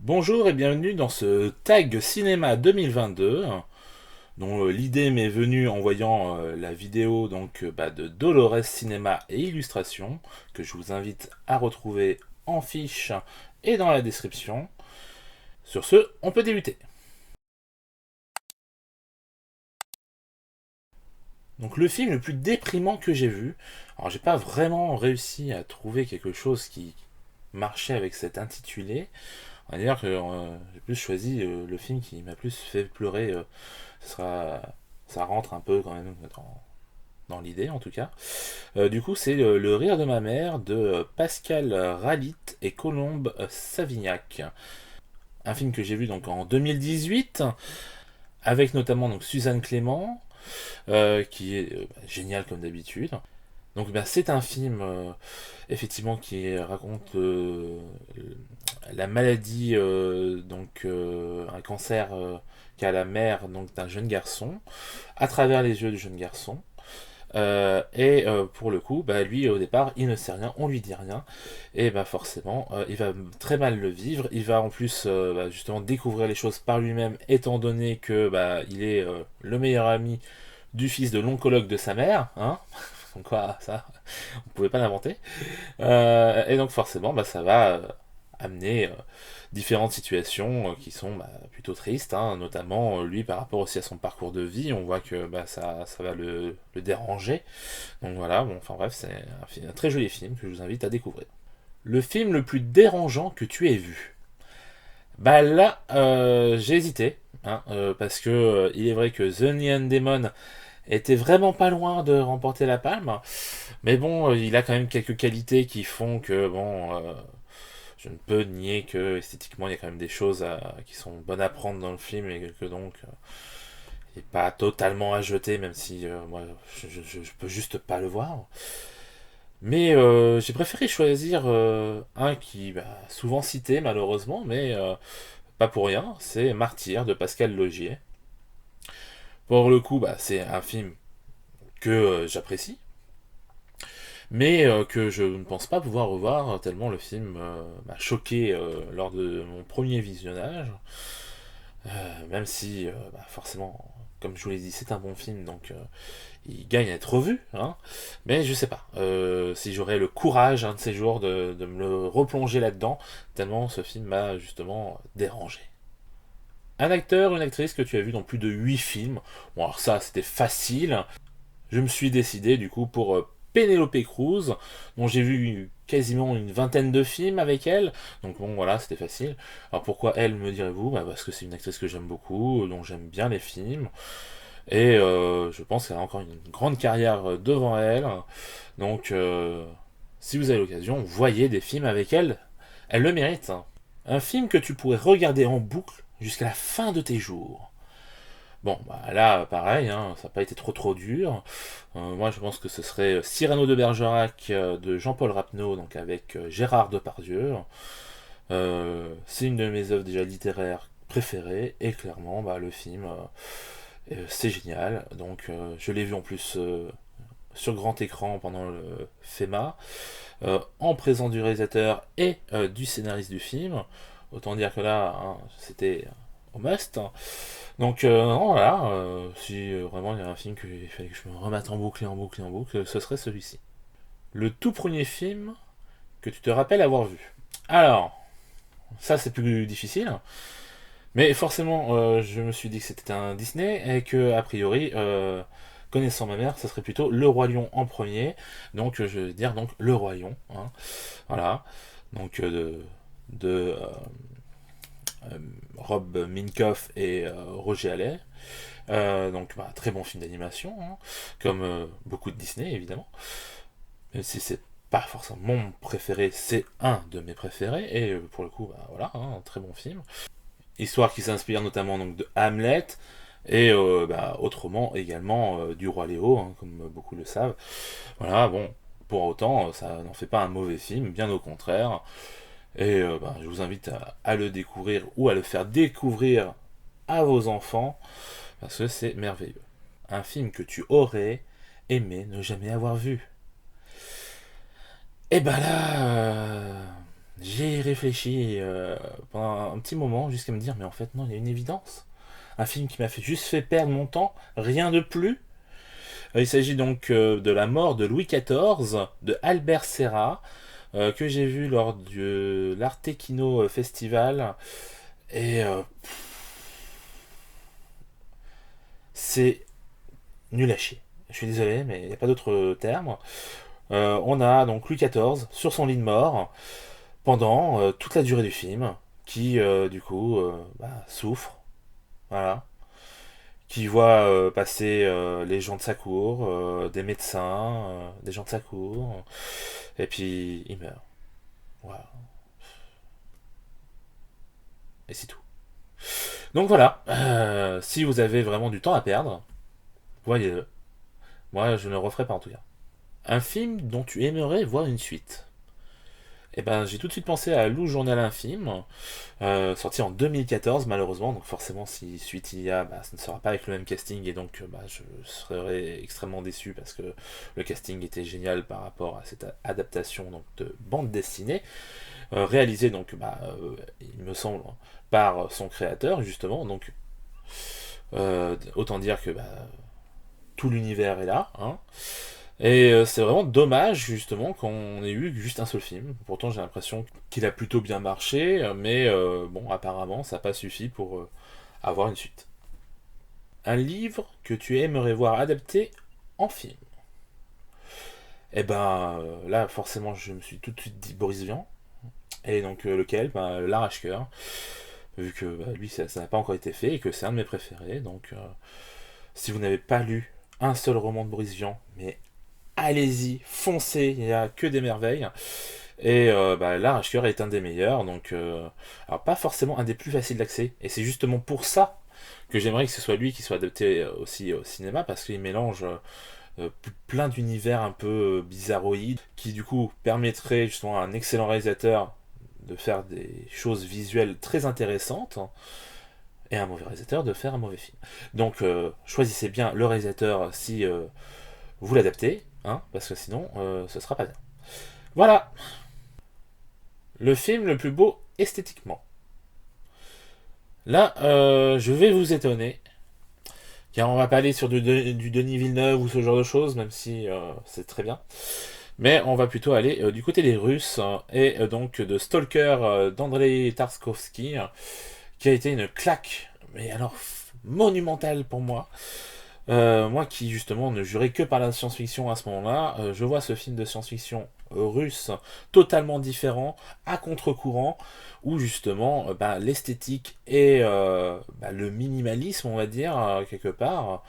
Bonjour et bienvenue dans ce Tag Cinéma 2022 dont l'idée m'est venue en voyant la vidéo de Dolores Cinéma et Illustration que je vous invite à retrouver en fiche et dans la description. Sur ce, on peut débuter. Donc le film le plus déprimant que j'ai vu, alors j'ai pas vraiment réussi à trouver quelque chose qui marchait avec cet intitulé. On va dire que j'ai plus choisi le film qui m'a plus fait pleurer. Ce sera, ça rentre un peu quand même dans l'idée en tout cas. Du coup, c'est Le rire de ma mère de Pascal Ralit et Colombe Savignac. Un film que j'ai vu donc en 2018 avec notamment donc Suzanne Clément, qui est génial comme d'habitude. Donc c'est un film effectivement qui raconte la maladie, un cancer qu'a la mère donc d'un jeune garçon, à travers les yeux du jeune garçon. Pour le coup, lui au départ, il ne sait rien, on lui dit rien, et forcément, il va très mal le vivre. Il va en plus justement découvrir les choses par lui-même, étant donné que il est le meilleur ami du fils de l'oncologue de sa mère, hein. Donc quoi, ça, on pouvait pas l'inventer. Et donc forcément, ça va amener différentes situations qui sont plutôt tristes, hein, notamment lui par rapport aussi à son parcours de vie, on voit que ça va le déranger. Donc voilà, bon, enfin bref, c'est un très joli film que je vous invite à découvrir. Le film le plus dérangeant que tu aies vu. Là, j'ai hésité, hein, parce que il est vrai que The Neon Demon était vraiment pas loin de remporter la palme, mais bon, il a quand même quelques qualités qui font que je ne peux nier que esthétiquement il y a quand même des choses qui sont bonnes à prendre dans le film et que donc il n'est pas totalement à jeter, même si moi je peux juste pas le voir. Mais j'ai préféré choisir un qui souvent cité malheureusement, mais pas pour rien, c'est Martyr de Pascal Logier. Pour le coup, c'est un film que j'apprécie, mais que je ne pense pas pouvoir revoir tellement le film m'a choqué lors de mon premier visionnage. Même si, forcément, comme je vous l'ai dit, c'est un bon film, donc il gagne à être revu, hein. Mais je sais pas si j'aurais le courage un de ces jours de me le replonger là-dedans, tellement ce film m'a justement dérangé. Un acteur, une actrice que tu as vu dans plus de 8 films. Bon, alors ça, c'était facile. Je me suis décidé du coup pour Penelope Cruz, dont j'ai vu quasiment une vingtaine de films avec elle. Donc bon, voilà, c'était facile. Alors pourquoi elle, me direz-vous? Parce que c'est une actrice que j'aime beaucoup, dont j'aime bien les films. Et je pense qu'elle a encore une grande carrière devant elle. Donc si vous avez l'occasion, voyez des films avec elle. Elle le mérite, hein. Un film que tu pourrais regarder en boucle jusqu'à la fin de tes jours. Bon, là, pareil, hein, ça n'a pas été trop dur. Moi, je pense que ce serait Cyrano de Bergerac de Jean-Paul Rapneau, donc avec Gérard Depardieu. C'est une de mes œuvres déjà littéraires préférées, et clairement, le film, c'est génial. Donc, je l'ai vu en plus sur grand écran pendant le FEMA, en présence du réalisateur et du scénariste du film. Autant dire que là, hein, c'était au must. Donc non, voilà, si vraiment il y a un film qu'il fallait que je me remette en boucle et en boucle et en boucle, ce serait celui-ci. Le tout premier film que tu te rappelles avoir vu. Alors, ça c'est plus difficile, mais forcément je me suis dit que c'était un Disney et que a priori, connaissant ma mère, ça serait plutôt Le Roi Lion en premier, donc je vais dire donc Le Roi Lion, hein. Voilà, donc de Rob Minkoff et Roger Allais. Très bon film d'animation, hein, comme beaucoup de Disney évidemment. Même si c'est pas forcément mon préféré, c'est un de mes préférés, et pour le coup, voilà, hein, un très bon film. Histoire qui s'inspire notamment donc de Hamlet, et autrement également du Roi Léo, hein, comme beaucoup le savent. Voilà, bon, pour autant, ça n'en fait pas un mauvais film, bien au contraire. Et je vous invite à le découvrir ou à le faire découvrir à vos enfants, parce que c'est merveilleux. Un film que tu aurais aimé ne jamais avoir vu. Et là, J'ai réfléchi pendant un petit moment jusqu'à me dire, mais en fait non, il y a une évidence. Un film qui m'a juste fait perdre mon temps, rien de plus. Il s'agit donc de La mort de Louis XIV de Albert Serra, que j'ai vu lors de l'Arte Kino Festival. Et c'est nul à chier. Je suis désolé, mais il n'y a pas d'autre terme. On a donc Louis XIV sur son lit de mort pendant toute la durée du film, qui du coup souffre, voilà, qui voit passer les gens de sa cour, des médecins, des gens de sa cour, et puis il meurt. Voilà, et c'est tout. Donc voilà, si vous avez vraiment du temps à perdre, voyez-le. Moi, je ne le referai pas en tout cas. Un film dont tu aimerais voir une suite. Eh ben, j'ai tout de suite pensé à Lou Journal Infime, sorti en 2014 malheureusement, donc forcément si suite il y a, bah, ça ne sera pas avec le même casting et donc bah, je serais extrêmement déçu parce que le casting était génial par rapport à cette adaptation donc, de bande dessinée, réalisée donc, il me semble, par son créateur justement, donc autant dire que bah, tout l'univers est là, hein. Et c'est vraiment dommage justement qu'on ait eu juste un seul film. Pourtant j'ai l'impression qu'il a plutôt bien marché, mais bon apparemment ça n'a pas suffi pour avoir une suite. Un livre que tu aimerais voir adapté en film. Et ben là forcément je me suis tout de suite dit Boris Vian. Et donc lequel, ben, L'Arrache-Cœur. Vu que bah, lui ça n'a pas encore été fait et que c'est un de mes préférés. Donc si vous n'avez pas lu un seul roman de Boris Vian, mais allez-y, foncez, il n'y a que des merveilles. Et bah, là, Rushker est un des meilleurs, donc alors pas forcément un des plus faciles d'accès. Et c'est justement pour ça que j'aimerais que ce soit lui qui soit adapté aussi au cinéma, parce qu'il mélange plein d'univers un peu bizarroïdes, qui du coup permettrait justement à un excellent réalisateur de faire des choses visuelles très intéressantes, et à un mauvais réalisateur de faire un mauvais film. Donc choisissez bien le réalisateur si vous l'adaptez, hein, parce que sinon ce sera pas bien. Voilà, le film le plus beau esthétiquement. Là, je vais vous étonner, car on va pas aller sur du Denis Villeneuve ou ce genre de choses, même si c'est très bien. Mais on va plutôt aller du côté des Russes, et donc de Stalker d'Andrei Tarkovsky, qui a été une claque, mais alors monumentale pour moi. Moi qui justement ne jurais que par la science-fiction à ce moment-là, je vois ce film de science-fiction russe totalement différent, à contre-courant, où justement bah, l'esthétique et bah, le minimalisme, on va dire, quelque part,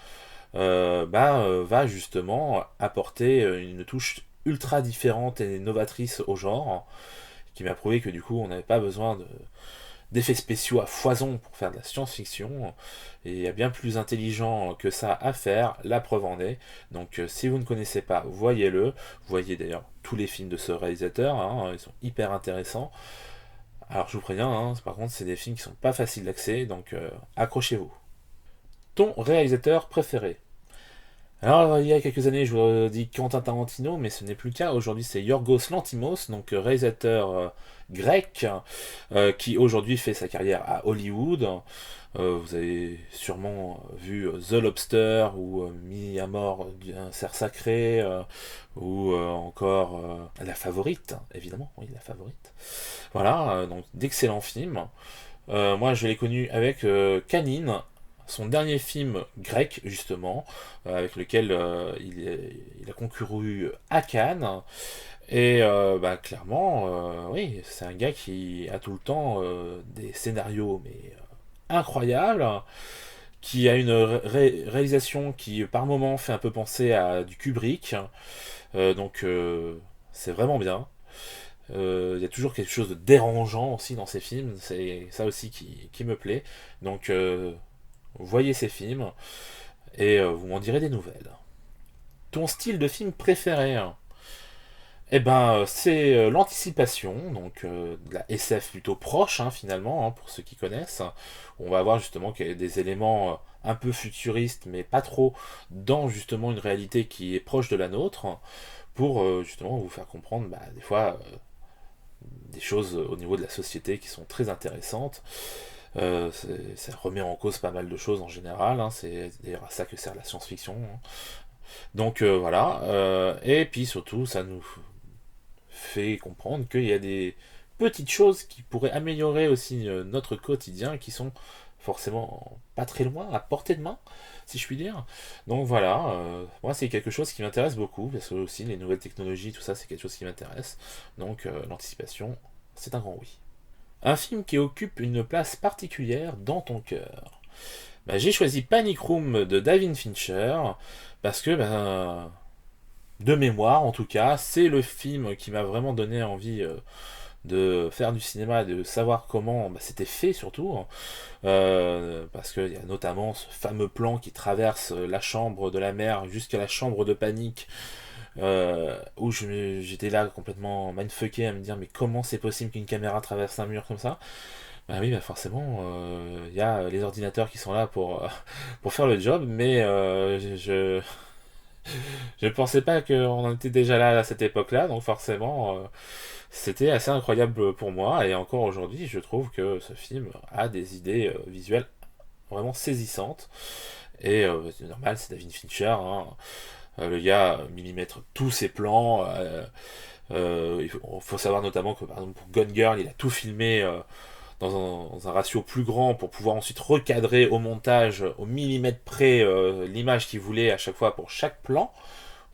va justement apporter une touche ultra différente et novatrice au genre, qui m'a prouvé que du coup on n'avait pas besoin d'effets spéciaux à foison pour faire de la science-fiction. Et il y a bien plus intelligent que ça à faire, la preuve en est. Donc si vous ne connaissez pas, voyez-le. Voyez d'ailleurs tous les films de ce réalisateur, hein, ils sont hyper intéressants. Alors je vous préviens, hein, par contre c'est des films qui sont pas faciles d'accès, donc accrochez-vous. Ton réalisateur préféré? Alors, il y a quelques années, je vous ai dit Quentin Tarantino, mais ce n'est plus le cas. Aujourd'hui, c'est Yorgos Lanthimos, donc réalisateur grec, qui aujourd'hui fait sa carrière à Hollywood. Vous avez sûrement vu The Lobster ou Mis à mort d'un cerf sacré, ou encore La Favorite, évidemment, oui, La Favorite. Voilà, donc d'excellents films. Moi, je l'ai connu avec Canine, son dernier film grec, justement, avec lequel il a concouru à Cannes. Et bah, clairement, oui, c'est un gars qui a tout le temps des scénarios mais incroyables, qui a une réalisation qui par moments fait un peu penser à du Kubrick. Donc c'est vraiment bien. Il y a toujours quelque chose de dérangeant aussi dans ces films, c'est ça aussi qui me plaît. Donc voyez ces films et vous m'en direz des nouvelles. Ton style de film préféré? Eh ben, c'est l'anticipation, donc de la SF plutôt proche, hein, finalement, hein, pour ceux qui connaissent. On va voir justement qu'il y a des éléments un peu futuristes, mais pas trop, dans justement une réalité qui est proche de la nôtre, pour justement vous faire comprendre, bah, des fois, des choses au niveau de la société qui sont très intéressantes. Ça remet en cause pas mal de choses en général, hein, c'est d'ailleurs à ça que sert la science-fiction, hein. Donc voilà, et puis surtout ça nous fait comprendre qu'il y a des petites choses qui pourraient améliorer aussi notre quotidien, qui sont forcément pas très loin, à portée de main, si je puis dire. Donc voilà, moi c'est quelque chose qui m'intéresse beaucoup, parce que aussi les nouvelles technologies, tout ça c'est quelque chose qui m'intéresse. Donc l'anticipation, c'est un grand oui. Un film qui occupe une place particulière dans ton cœur. Bah, j'ai choisi Panic Room de David Fincher, parce que de mémoire en tout cas, c'est le film qui m'a vraiment donné envie de faire du cinéma, de savoir comment c'était fait surtout, hein. Parce qu'il y a notamment ce fameux plan qui traverse la chambre de la mère jusqu'à la chambre de panique, où j'étais là complètement mindfucké à me dire mais comment c'est possible qu'une caméra traverse un mur comme ça. Bah oui, bah forcément, il y a les ordinateurs qui sont là pour faire le job, mais je pensais pas qu'on en était déjà là à cette époque-là, donc forcément, c'était assez incroyable pour moi, et encore aujourd'hui, je trouve que ce film a des idées visuelles vraiment saisissantes, et c'est normal, c'est David Fincher, hein. Le gars millimètre tous ses plans. Il faut savoir notamment que par exemple pour Gone Girl, il a tout filmé dans un ratio plus grand pour pouvoir ensuite recadrer au montage au millimètre près l'image qu'il voulait à chaque fois pour chaque plan.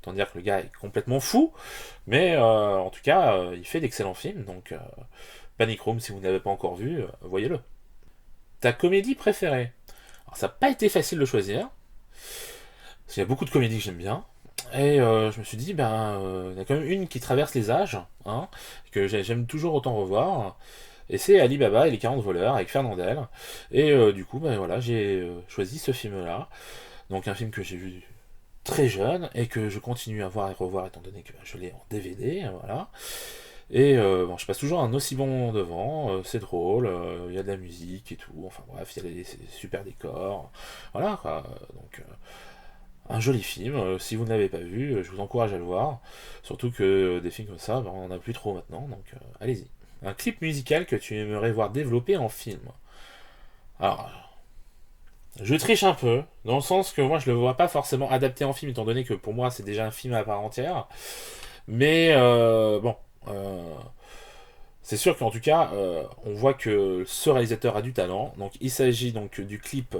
Autant dire que le gars est complètement fou, mais en tout cas, il fait d'excellents films. Donc Panic Room, si vous n'avez pas encore vu, voyez-le. Ta comédie préférée? Alors, ça n'a pas été facile de choisir, parce qu'il y a beaucoup de comédies que j'aime bien. Et je me suis dit, il y a quand même une qui traverse les âges, hein, que j'aime toujours autant revoir. Et c'est Ali Baba et les 40 voleurs avec Fernandel. Et du coup, voilà, j'ai choisi ce film-là. Donc un film que j'ai vu très jeune et que je continue à voir et revoir étant donné que je l'ai en DVD, voilà. Et je passe toujours un aussi bon moment devant, c'est drôle, il y a de la musique et tout, enfin bref, il y a des super décors, voilà quoi. Donc un joli film, si vous ne l'avez pas vu, je vous encourage à le voir, surtout que des films comme ça, on n'en a plus trop maintenant, donc allez-y. Un clip musical que tu aimerais voir développé en film. Alors, je triche un peu, dans le sens que moi je le vois pas forcément adapté en film, étant donné que pour moi c'est déjà un film à part entière. Mais bon, c'est sûr qu'en tout cas, on voit que ce réalisateur a du talent. Donc il s'agit donc du clip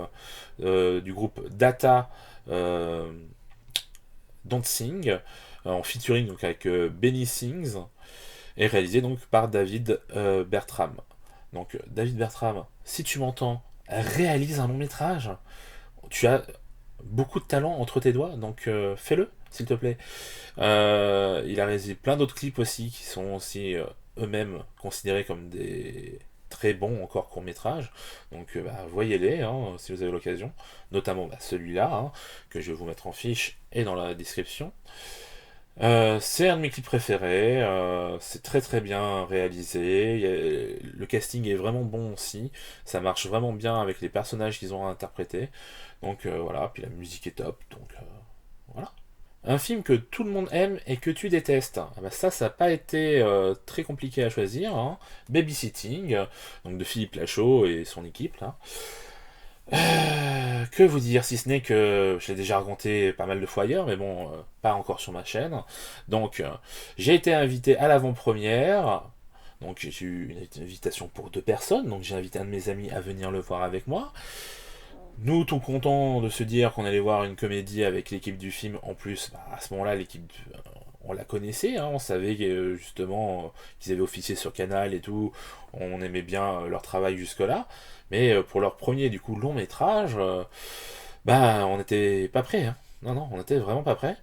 du groupe Data euh, Don't Sing, en featuring donc avec Benny Sings, et réalisé donc par David Bertram. Donc David Bertram, si tu m'entends, réalise un long métrage. Tu as beaucoup de talent entre tes doigts, donc fais-le, s'il te plaît. Il a réalisé plein d'autres clips aussi qui sont aussi eux-mêmes considérés comme des très bons encore courts-métrages. Donc voyez-les hein, si vous avez l'occasion. Notamment celui-là, hein, que je vais vous mettre en fiche et dans la description. C'est un de mes clips préférés, c'est très très bien réalisé, le casting est vraiment bon aussi, ça marche vraiment bien avec les personnages qu'ils ont interprétés, donc voilà, puis la musique est top, donc voilà. Un film que tout le monde aime et que tu détestes. Ah bah ça n'a pas été très compliqué à choisir, hein. Babysitting, donc de Philippe Lachaud et son équipe là. Que vous dire, si ce n'est que je l'ai déjà raconté pas mal de fois ailleurs, mais bon, pas encore sur ma chaîne. Donc, j'ai été invité à l'avant-première. Donc, j'ai eu une invitation pour 2 personnes. Donc, j'ai invité un de mes amis à venir le voir avec moi. Nous, tout contents de se dire qu'on allait voir une comédie avec l'équipe du film. En plus, à ce moment-là, l'équipe, on la connaissait, hein, on savait justement qu'ils avaient officié sur Canal et tout. On aimait bien leur travail jusque-là. Mais pour leur premier du coup long métrage, on n'était pas prêts, hein. Non, non, on n'était vraiment pas prêts.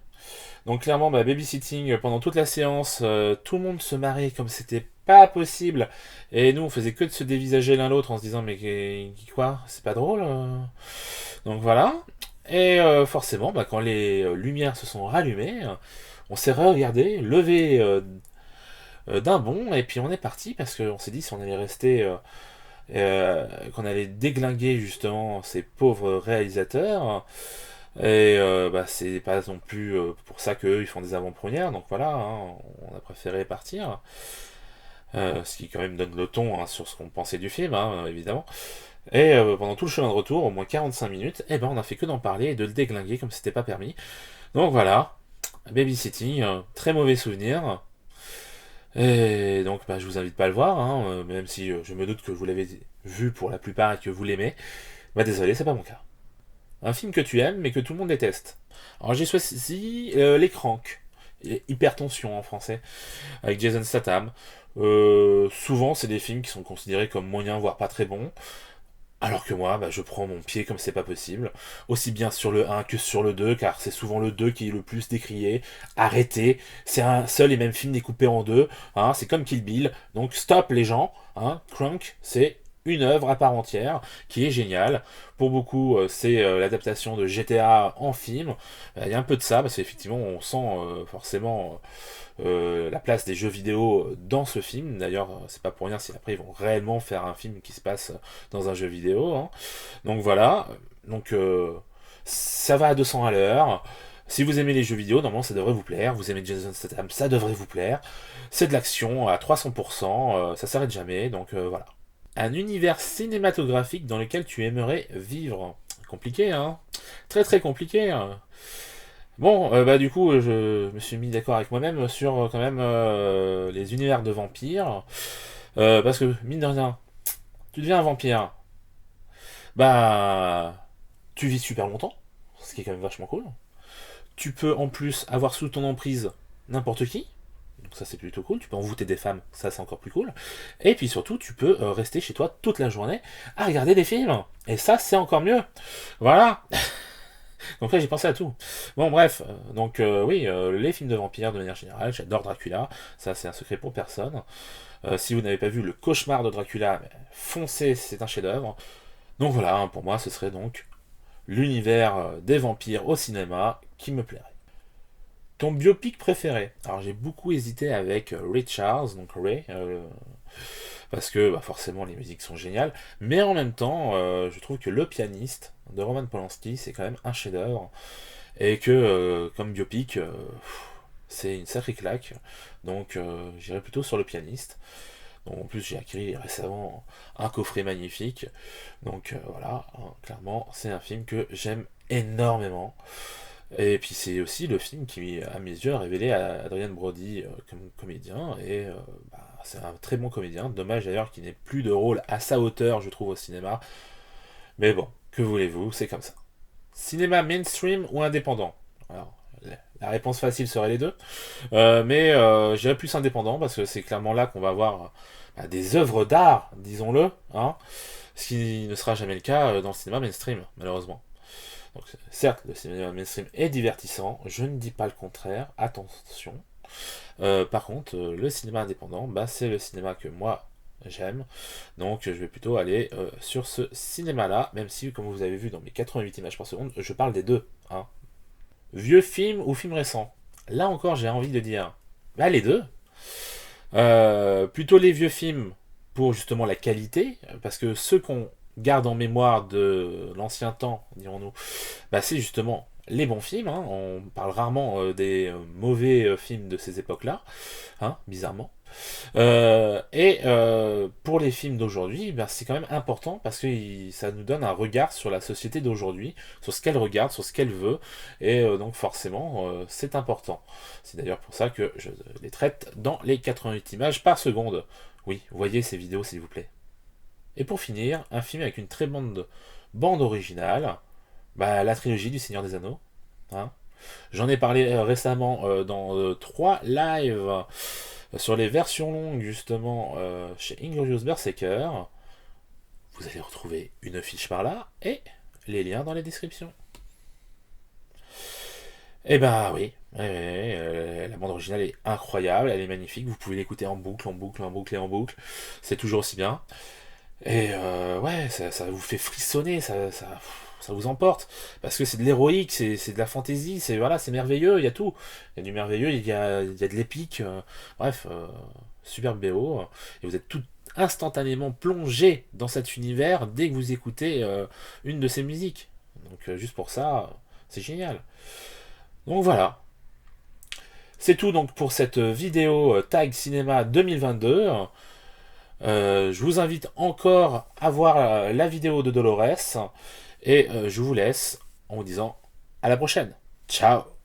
Donc clairement, babysitting pendant toute la séance, tout le monde se marrait comme c'était pas possible. Et nous, on faisait que de se dévisager l'un l'autre en se disant mais quoi, c'est pas drôle. Donc voilà. Et forcément, quand les lumières se sont rallumées, on s'est regardé, levé d'un bond, et puis on est parti parce qu'on s'est dit si on allait rester qu'on allait déglinguer justement ces pauvres réalisateurs. Et c'est pas non plus pour ça qu'eux ils font des avant-premières, donc voilà, hein, on a préféré partir. Ce qui quand même donne le ton hein, sur ce qu'on pensait du film, hein, évidemment. Et pendant tout le chemin de retour, au moins 45 minutes, eh ben, on a fait que d'en parler et de le déglinguer comme c'était pas permis. Donc voilà, Babysitting, très mauvais souvenir. Et donc bah, je vous invite pas à le voir, hein, même si je me doute que vous l'avez vu pour la plupart et que vous l'aimez. Bah désolé, c'est pas mon cas. Un film que tu aimes mais que tout le monde déteste. Alors j'ai choisi Les Cranks, Hypertension en français, avec Jason Statham. Souvent c'est des films qui sont considérés comme moyens voire pas très bons. Alors que moi, bah, je prends mon pied comme c'est pas possible, aussi bien sur le 1 que sur le 2, car c'est souvent le 2 qui est le plus décrié. Arrêtez, c'est un seul et même film découpé en deux, hein, c'est comme Kill Bill, donc stop les gens, hein, Crank, c'est une œuvre à part entière qui est géniale. Pour beaucoup, c'est l'adaptation de GTA en film. Il y a un peu de ça, parce qu'effectivement, on sent forcément la place des jeux vidéo dans ce film. D'ailleurs, c'est pas pour rien si après ils vont réellement faire un film qui se passe dans un jeu vidéo. Hein. Donc voilà. Donc ça va à 200 à l'heure. Si vous aimez les jeux vidéo, normalement ça devrait vous plaire. Vous aimez Jason Statham, ça devrait vous plaire. C'est de l'action à 300%, ça s'arrête jamais. Donc voilà. Un univers cinématographique dans lequel tu aimerais vivre. Compliqué, hein. Très très compliqué. Hein. Bon, bah du coup, je me suis mis d'accord avec moi-même sur quand même les univers de vampires. Parce que, mine de rien, tu deviens un vampire, bah tu vis super longtemps, ce qui est quand même vachement cool. Tu peux en plus avoir sous ton emprise n'importe qui, donc ça c'est plutôt cool. Tu peux envoûter des femmes, ça c'est encore plus cool. Et puis surtout, tu peux rester chez toi toute la journée à regarder des films. Et ça c'est encore mieux. Voilà. Donc là, j'ai pensé à tout. Bon, bref, donc oui, les films de vampires de manière générale, j'adore Dracula, ça c'est un secret pour personne. Si vous n'avez pas vu Le Cauchemar de Dracula, foncez, c'est un chef-d'œuvre. Donc voilà, hein, pour moi, ce serait donc l'univers des vampires au cinéma qui me plairait. Ton biopic préféré? Alors j'ai beaucoup hésité avec Ray Charles, donc Ray, parce que bah, forcément les musiques sont géniales, mais en même temps, je trouve que Le Pianiste de Roman Polanski, c'est quand même un chef-d'œuvre, et que comme biopic, c'est une sacrée claque, donc j'irai plutôt sur Le Pianiste. Donc, en plus, j'ai acquis récemment un coffret magnifique, donc voilà, hein, clairement, c'est un film que j'aime énormément. Et puis c'est aussi le film qui, à mes yeux, a révélé à Adrien Brody comme comédien, et bah, c'est un très bon comédien. Dommage d'ailleurs qu'il n'ait plus de rôle à sa hauteur, je trouve, au cinéma. Mais bon, que voulez-vous, c'est comme ça. Cinéma mainstream ou indépendant? Alors, la réponse facile serait les deux. Mais je dirais plus indépendant, parce que c'est clairement là qu'on va avoir bah, des œuvres d'art, disons-le, hein, ce qui ne sera jamais le cas dans le cinéma mainstream, malheureusement. Donc, certes, le cinéma mainstream est divertissant, je ne dis pas le contraire, attention. Par contre, le cinéma indépendant, bah, c'est le cinéma que moi j'aime. Donc, je vais plutôt aller sur ce cinéma-là, même si, comme vous avez vu dans mes 88 images par seconde, je parle des deux. Hein. Vieux film ou film récent? Là encore, j'ai envie de dire, bah, les deux. Plutôt les vieux films pour justement la qualité, parce que ceux qu'on garde en mémoire de l'ancien temps, dirons-nous, bah, c'est justement les bons films. Hein. On parle rarement des mauvais films de ces époques-là, hein, bizarrement. Pour les films d'aujourd'hui, ben, c'est quand même important parce que ça nous donne un regard sur la société d'aujourd'hui, sur ce qu'elle regarde, sur ce qu'elle veut, et donc forcément, c'est important. C'est d'ailleurs pour ça que je les traite dans les 88 images par seconde. Oui, voyez ces vidéos s'il vous plaît. Et pour finir, un film avec une très bonne bande originale, bah, la trilogie du Seigneur des Anneaux. Hein. J'en ai parlé récemment dans 3 lives sur les versions longues, justement, chez Inglorious Berserker. Vous allez retrouver une fiche par là et les liens dans les descriptions. Eh ben oui, la bande originale est incroyable, elle est magnifique, vous pouvez l'écouter en boucle, en boucle, en boucle et en boucle, c'est toujours aussi bien. Et ouais, ça vous fait frissonner, ça vous emporte. Parce que c'est de l'héroïque, c'est de la fantaisie, c'est voilà, c'est merveilleux, il y a tout. Il y a du merveilleux, il y a de l'épique. Bref, superbe BO. Et vous êtes tout instantanément plongé dans cet univers dès que vous écoutez une de ces musiques. Donc juste pour ça, c'est génial. Donc voilà. C'est tout donc pour cette vidéo Tag Cinéma 2022. Je vous invite encore à voir la vidéo de Dolores et je vous laisse en vous disant à la prochaine. Ciao.